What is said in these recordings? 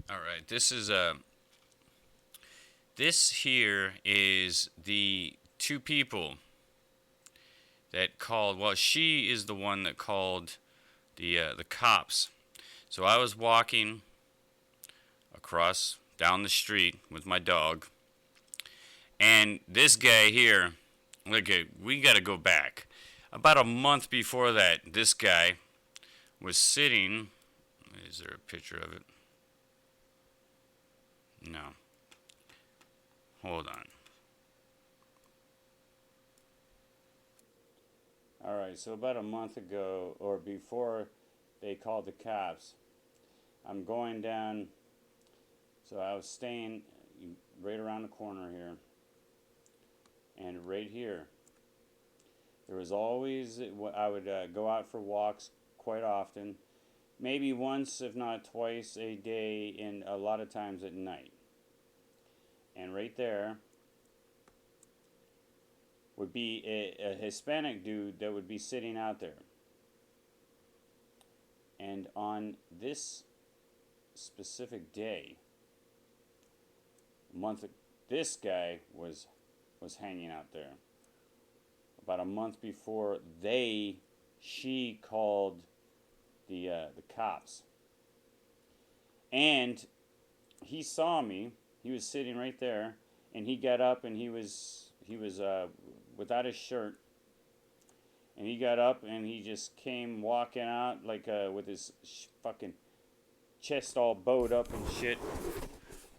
All right, this here is the two people that called. Well, she is the one that called the cops. So I was walking across down the street with my dog, and this guy here. Look, we got to go back. About a month before that, this guy was sitting. Is there a picture of it? No. Hold on. All right, so about a month ago, or before they called the cops, I'm going down. So I was staying right around the corner here, and right here, there was always, I would go out for walks quite often, maybe once, if not twice a day, and a lot of times at night. And right there would be a Hispanic dude that would be sitting out there. And on this specific day, this guy was hanging out there. About a month before she called the cops, and he saw me. He was sitting right there, and he got up, and he was without his shirt, and he got up and he just came walking out like with his fucking chest all bowed up and shit,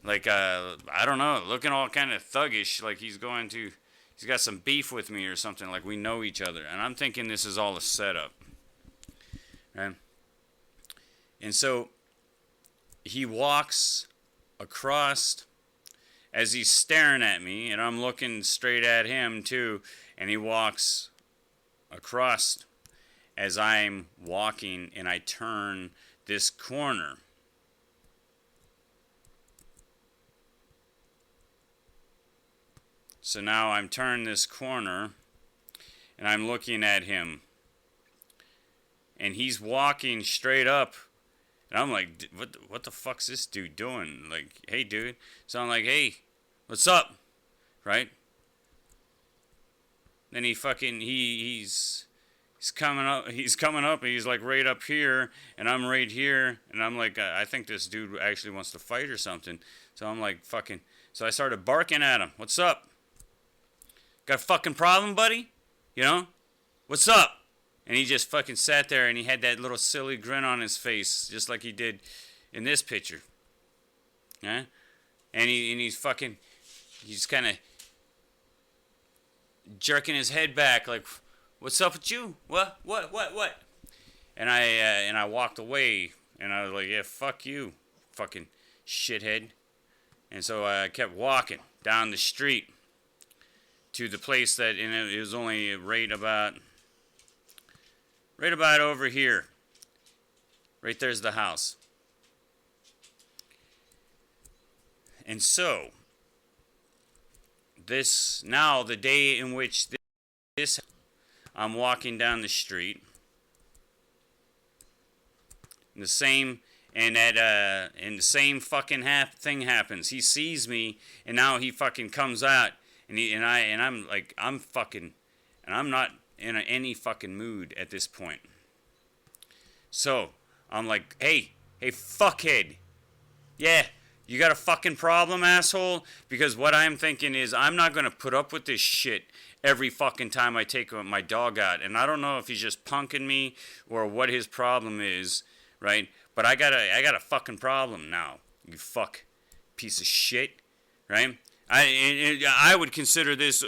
like I don't know, looking all kind of thuggish, like he's got some beef with me or something, like we know each other, and I'm thinking this is all a setup, right? And so he walks across as he's staring at me, and I'm looking straight at him too, and he walks across as I'm walking, and I turn this corner. So now I'm turning this corner, and I'm looking at him, and he's walking straight up, and I'm like, what the fuck's this dude doing? Like, hey, dude. So I'm like, hey, what's up? Right? Then he's coming up. He's coming up. And he's like right up here, and I'm right here, and I'm like, I think this dude actually wants to fight or something. So I'm like, fucking. So I started barking at him. What's up? Got a fucking problem, buddy? You know? What's up? And he just fucking sat there, and he had that little silly grin on his face, just like he did in this picture. Yeah? And he's kind of jerking his head back, like, what's up with you? What? And I walked away, and I was like, yeah, fuck you, fucking shithead. And so I kept walking down the street to the place that, and it was only right about over here. Right there's the house. And so the day in which this I'm walking down the street, and the same fucking thing happens. He sees me, and now he fucking comes out, and I'm like, I'm not in any fucking mood at this point. So I'm like, hey, fuckhead, yeah. You got a fucking problem, asshole? Because what I'm thinking is, I'm not going to put up with this shit every fucking time I take my dog out. And I don't know if he's just punking me or what his problem is, right? But I got a fucking problem now, you fuck piece of shit, right? I would consider this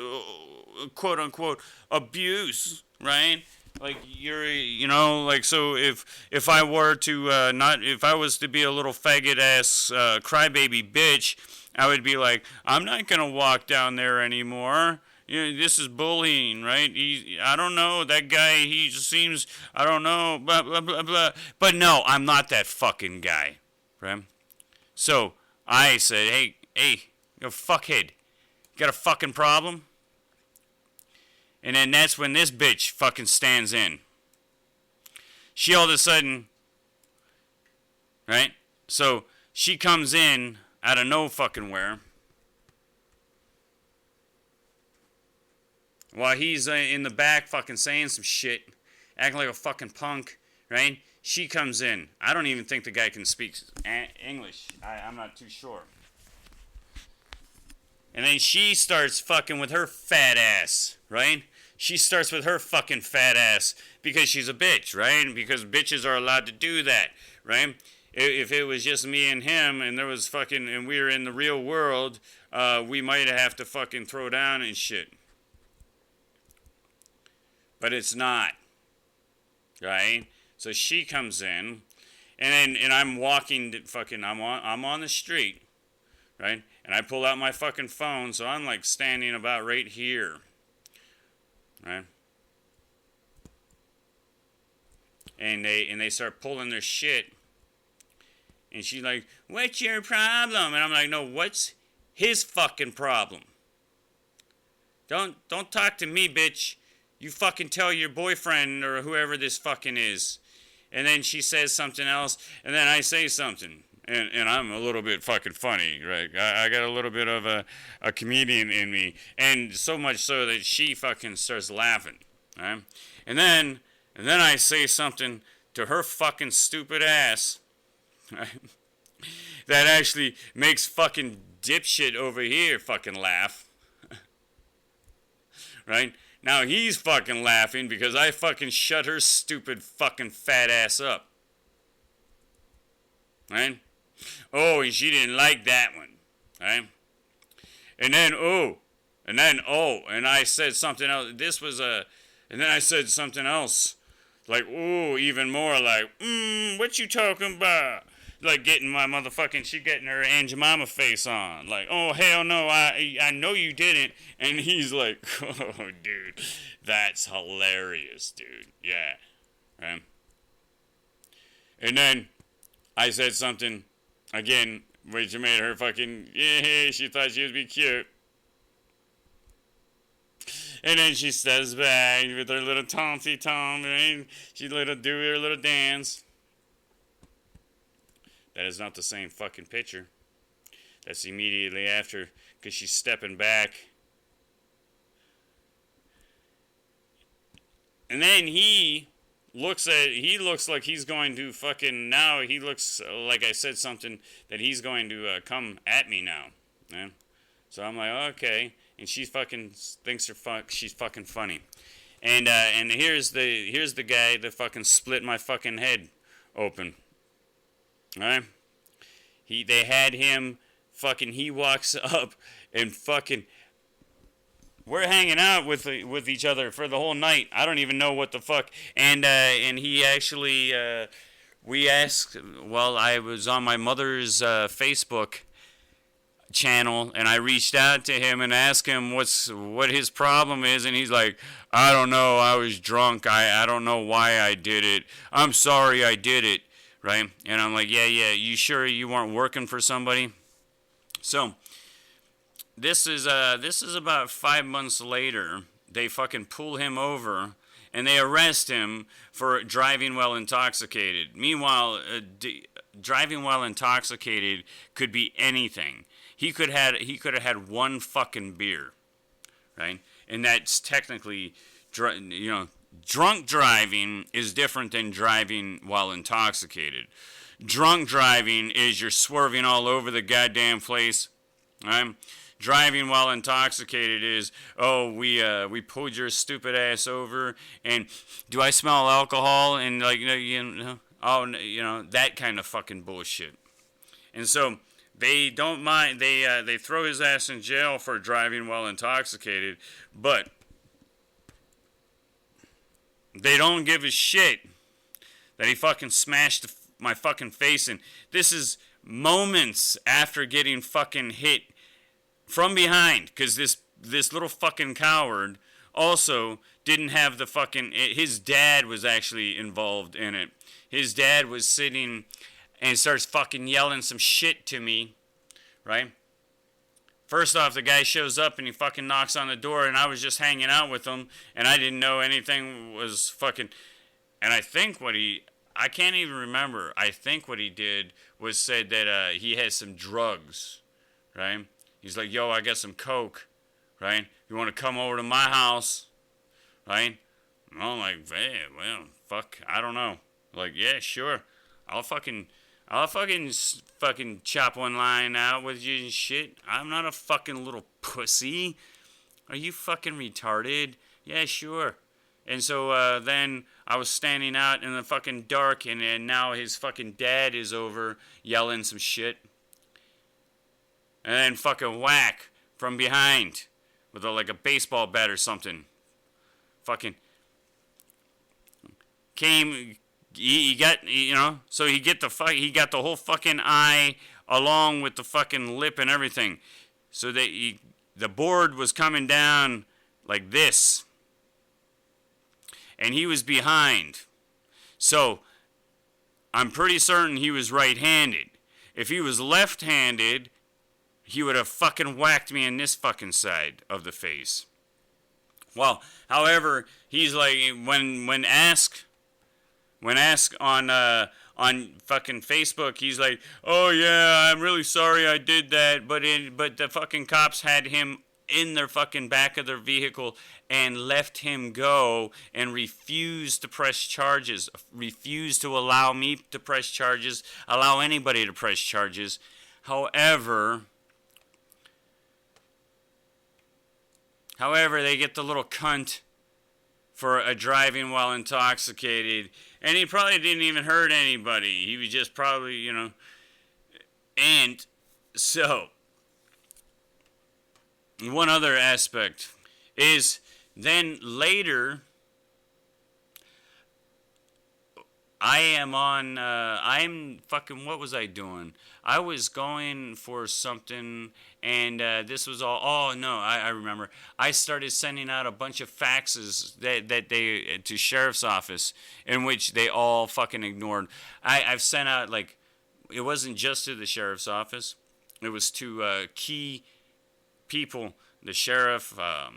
quote unquote abuse, right? Like like, so if I were to if I was to be a little faggot ass crybaby bitch, I would be like, I'm not gonna walk down there anymore. This is bullying, right? I don't know, that guy, he just seems, I don't know, blah blah blah blah. But no, I'm not that fucking guy, right? So I said, hey, you fuckhead, you got a fucking problem? And then that's when this bitch fucking stands in. She all of a sudden, right? So she comes in out of no fucking where. While he's in the back fucking saying some shit, acting like a fucking punk, right? She comes in. I don't even think the guy can speak English. I'm not too sure. And then she starts fucking with her fat ass, right? She starts with her fucking fat ass because she's a bitch, right? Because bitches are allowed to do that, right? If it was just me and him and there was fucking, and we were in the real world, we might have to fucking throw down and shit. But it's not, right? So she comes in, and I'm walking fucking, I'm on the street, right? And I pull out my fucking phone, so I'm like standing about right here, right? And they start pulling their shit, and she's like, "What's your problem?" And I'm like, "No, what's his fucking problem? Don't talk to me, bitch. You fucking tell your boyfriend or whoever this fucking is." And then she says something else, and then I say something. And I'm a little bit fucking funny, right? I got a little bit of a comedian in me. And so much so that she fucking starts laughing, right? And then I say something to her fucking stupid ass, right? That actually makes fucking dipshit over here fucking laugh. Right? Now he's fucking laughing because I fucking shut her stupid fucking fat ass up. Right? Oh, and she didn't like that one. Right? And then, and I said something else. And then I said something else. Like, ooh, even more like, what you talking about? Like getting my motherfucking, she getting her Aunt Jemima face on. Like, oh, hell no, I know you didn't. And he's like, oh, dude, that's hilarious, dude. Yeah. Right? And then I said something, again, which made her fucking, yeah, she thought she was be cute. And then she says back with her little tom-tom, and she do her little dance. That is not the same fucking picture. That's immediately after, because she's stepping back. And then he looks like he's going to fucking, now he looks like I said something that he's going to come at me now. Yeah? So I'm like, okay. And she fucking thinks she's fucking funny. And here's the guy that fucking split my fucking head open. Alright? They had him fucking, he walks up and fucking, we're hanging out with each other for the whole night. I don't even know what the fuck. And he actually, we asked, well, I was on my mother's Facebook channel, and I reached out to him and asked him what his problem is, and he's like, I don't know, I was drunk, I don't know why I did it, I'm sorry I did it, right? And I'm like, yeah, you sure you weren't working for somebody? So this is about 5 months later. They fucking pull him over and they arrest him for driving while intoxicated. Meanwhile, driving while intoxicated could be anything. He could have had one fucking beer, right? And that's technically, drunk driving is different than driving while intoxicated. Drunk driving is you're swerving all over the goddamn place, right? Driving while intoxicated is, oh, we pulled your stupid ass over, and do I smell alcohol? And like, that kind of fucking bullshit. And so they don't mind. They throw his ass in jail for driving while intoxicated, but they don't give a shit that he fucking smashed my fucking face in. This is moments after getting fucking hit from behind, because this little fucking coward also didn't have the fucking, his dad was actually involved in it. His dad was sitting and starts fucking yelling some shit to me, right? First off, the guy shows up and he fucking knocks on the door, and I was just hanging out with him, and I didn't know anything was fucking, and I think I can't even remember. I think what he did was said that he has some drugs, right? He's like, yo, I got some coke, right? You want to come over to my house, right? And I'm like, hey, well, fuck, I don't know. Like, yeah, sure. I'll fucking chop one line out with you and shit. I'm not a fucking little pussy. Are you fucking retarded? Yeah, sure. And so then I was standing out in the fucking dark, and now his fucking dad is over yelling some shit. And then fucking whack from behind with like a baseball bat or something. Fucking came, he got, you know, so he got the whole fucking eye along with the fucking lip and everything. So the board was coming down like this. And he was behind. So, I'm pretty certain he was right-handed. If he was left-handed, he would have fucking whacked me in this fucking side of the face. Well, however, he's like, when asked on fucking Facebook, he's like, oh yeah, I'm really sorry I did that, but the fucking cops had him in their fucking back of their vehicle and left him go and refused to press charges, refused to allow me to press charges, allow anybody to press charges. However, they get the little cunt for driving while intoxicated, and he probably didn't even hurt anybody. He was just probably, you know, and so one other aspect is then later I'm fucking, what was I doing? I was going for something, and this was all, oh no, I remember. I started sending out a bunch of faxes that they, to sheriff's office, in which they all fucking ignored. I've sent out, like, it wasn't just to the sheriff's office, it was to key people, the sheriff, the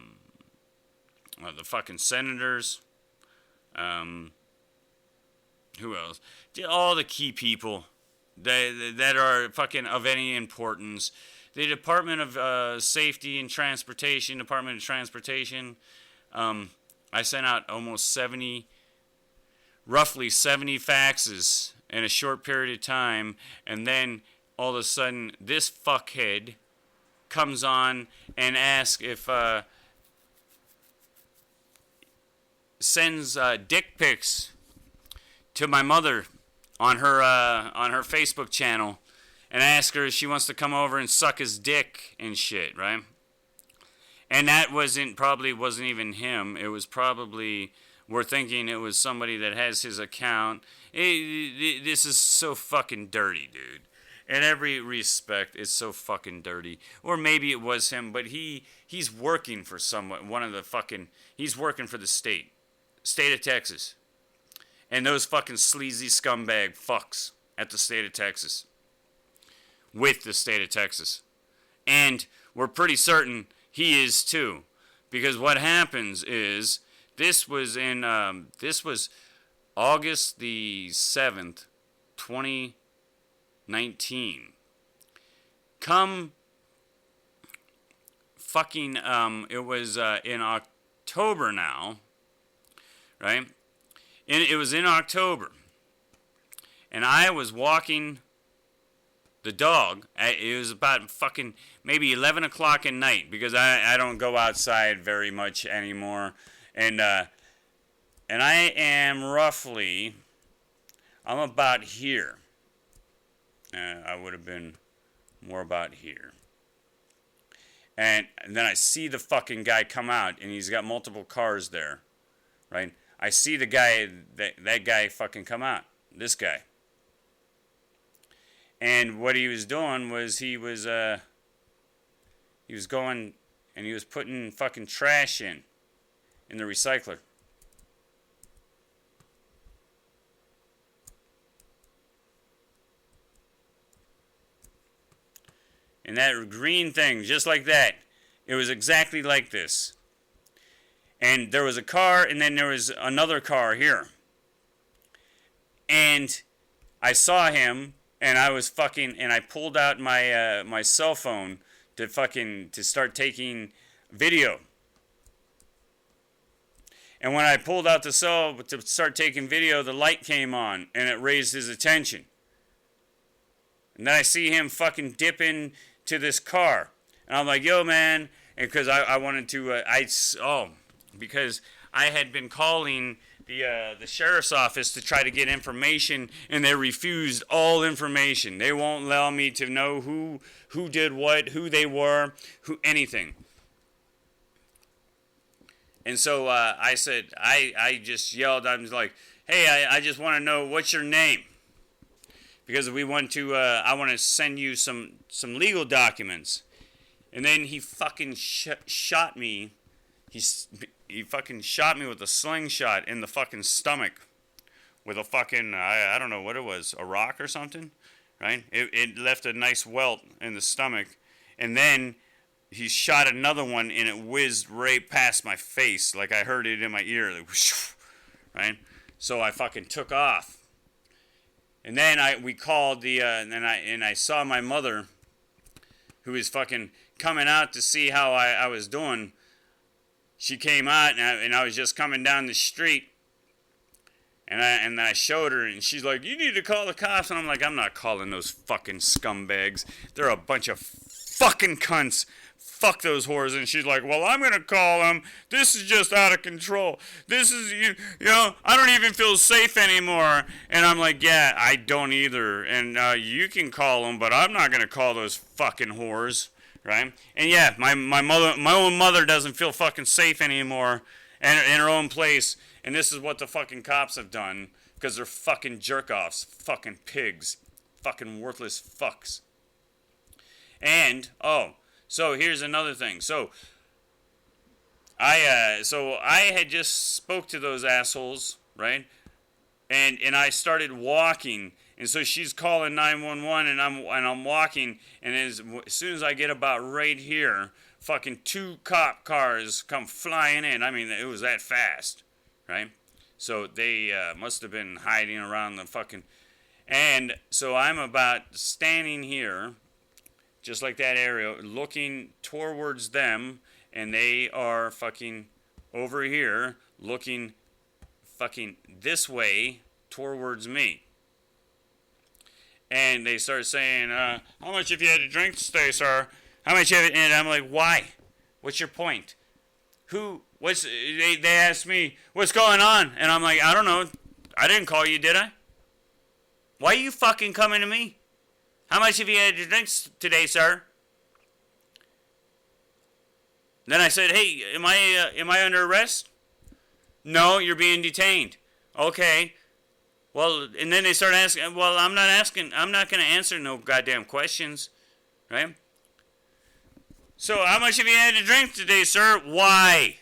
fucking senators, who else? All the key people that are fucking of any importance. The Department of Safety and Transportation, Department of Transportation, I sent out almost roughly 70 faxes in a short period of time, and then all of a sudden this fuckhead comes on and asks if sends dick pics to my mother on her Facebook channel, and asks her if she wants to come over and suck his dick and shit, right? And that probably wasn't even him. It was probably, we're thinking it was somebody that has his account. This is so fucking dirty, dude. In every respect, it's so fucking dirty. Or maybe it was him, but he's working for he's working for the state of Texas. And those fucking sleazy scumbag fucks at the state of Texas. With the state of Texas. And we're pretty certain he is too. Because what happens is, this was August the 7th, 2019. Come fucking, it was in October now, right? And it was in October. And I was walking the dog. It was about fucking maybe 11 o'clock at night, because I don't go outside very much anymore. And I am roughly, I'm about here. I would have been more about here. And then I see the fucking guy come out, and he's got multiple cars there, right? I see the guy, that guy fucking come out, this guy. And what he was doing was he was going and he was putting fucking trash in the recycler. And that green thing, just like that, it was exactly like this. And there was a car, and then there was another car here. And I saw him, and I was fucking, and I pulled out my my cell phone to start taking video. And when I pulled out the cell to start taking video, the light came on, and it raised his attention. And then I see him fucking dip into this car. And I'm like, yo, man. And because I wanted to, because I had been calling the sheriff's office to try to get information, and they refused all information. They won't allow me to know who did what, who they were, anything. And so I said, I just yelled, I was like, hey, I just want to know, what's your name? Because we want to, I want to send you some legal documents. And then he fucking shot me. He fucking shot me with a slingshot in the fucking stomach. With a fucking, I don't know what it was, a rock or something, right? It left a nice welt in the stomach. And then he shot another one, and it whizzed right past my face. Like I heard it in my ear. Like, whoosh, right? So I fucking took off. And then we called and I saw my mother, who was fucking coming out to see how I was doing. She came out, and I was just coming down the street. And I showed her, and she's like, you need to call the cops. And I'm like, I'm not calling those fucking scumbags. They're a bunch of fucking cunts. Fuck those whores. And she's like, well, I'm going to call them. This is just out of control. This is, you know, I don't even feel safe anymore. And I'm like, yeah, I don't either. And you can call them, but I'm not going to call those fucking whores. Right? And yeah, my own mother doesn't feel fucking safe anymore in her own place. And this is what the fucking cops have done. Because they're fucking jerk-offs. Fucking pigs. Fucking worthless fucks. And, so here's another thing. So I had just spoke to those assholes, right? And I started walking, and so she's calling 911, and I'm walking, and as soon as I get about right here, fucking 2 cop cars come flying in. I mean, it was that fast, right? So they must have been hiding around the fucking, and so I'm about standing here, just like that area, looking towards them, and they are fucking over here, looking fucking this way towards me. And they start saying, how much have you had to drink today, sir? How much have you, and I'm like, why? What's your point? They asked me, what's going on? And I'm like, I don't know. I didn't call you, did I? Why are you fucking coming to me? How much have you had to drink today, sir? Then I said, hey, am I under arrest? No, you're being detained. Okay. Well, and then they start asking, well, I'm not going to answer no goddamn questions, right? So, how much have you had to drink today, sir? Why?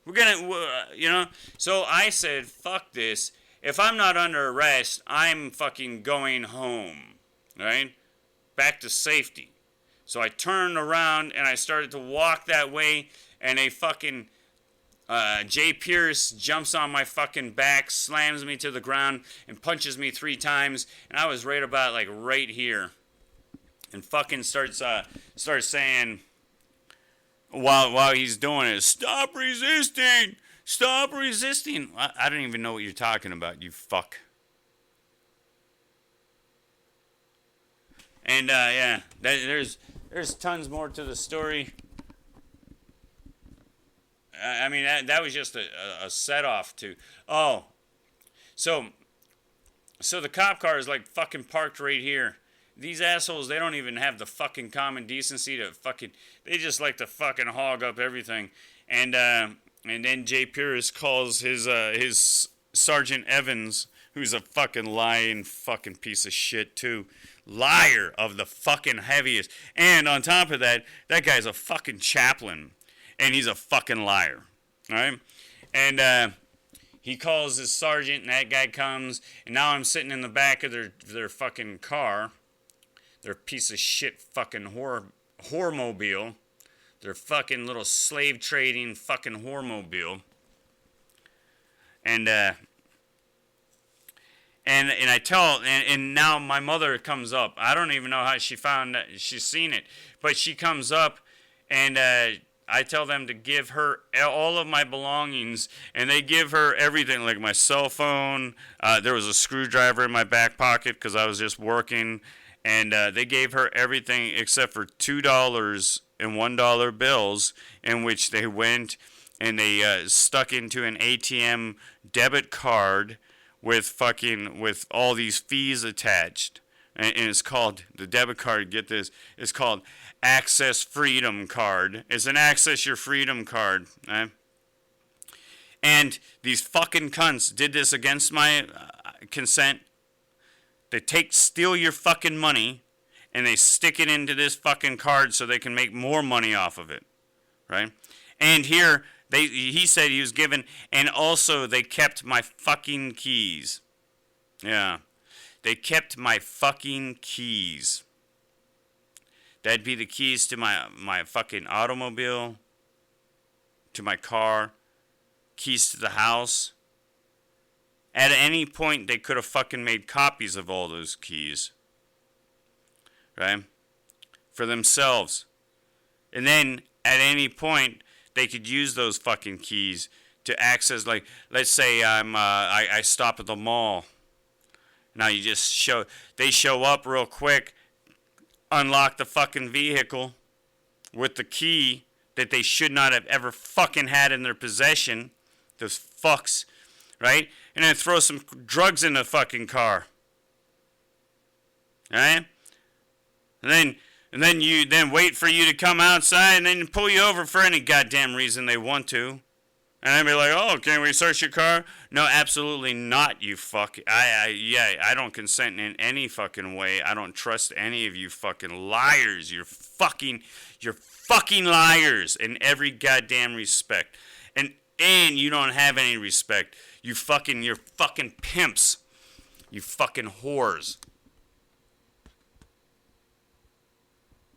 We're going to, So I said, fuck this. If I'm not under arrest, I'm fucking going home, right? Back to safety. So I turned around and I started to walk that way, and a fucking Jay Pierce jumps on my fucking back, slams me to the ground, and punches me 3 times, and I was right about like right here, and fucking starts saying while he's doing it, stop resisting. Stop resisting. I don't even know what you're talking about, you fuck. And, yeah, there's tons more to the story. I mean, that was just a set-off to... Oh. So the cop car is, like, fucking parked right here. These assholes, they don't even have the fucking common decency to fucking... They just like to fucking hog up everything. And then Jay Pierce calls his Sergeant Evans, who's a fucking lying fucking piece of shit too. Liar of the fucking heaviest. And on top of that, that guy's a fucking chaplain. And he's a fucking liar. Alright? And he calls his sergeant, and that guy comes, and now I'm sitting in the back of their fucking car. Their piece of shit fucking whoremobile. Their fucking little slave trading fucking whoremobile. And And I tell, and now my mother comes up. I don't even know how she found that. She's seen it. But she comes up, and I tell them to give her all of my belongings, and they give her everything, like my cell phone. There was a screwdriver in my back pocket because I was just working. And they gave her everything except for $2 and $1 bills, in which they went and they stuck into an ATM debit card with all these fees attached. And it's called, the debit card, get this, it's called Access Freedom Card. It's an Access Your Freedom card. Right? And these fucking cunts did this against my consent. They steal your fucking money, and they stick it into this fucking card so they can make more money off of it. Right? And here, he said he was given, and also they kept my fucking keys. Yeah. They kept my fucking keys. That'd be the keys to my fucking automobile, to my car, keys to the house. At any point, they could have fucking made copies of all those keys. Right? For themselves. And then, at any point, they could use those fucking keys to access, like, let's say I stop at the mall. Now they show up real quick, unlock the fucking vehicle with the key that they should not have ever fucking had in their possession. Those fucks, right? And then throw some drugs in the fucking car. Right? And then wait for you to come outside and then pull you over for any goddamn reason they want to. And I'd be like, oh, can we search your car? No, absolutely not, you fuck. I don't consent in any fucking way. I don't trust any of you fucking liars. You're fucking liars in every goddamn respect. And you don't have any respect. You're fucking pimps. You fucking whores.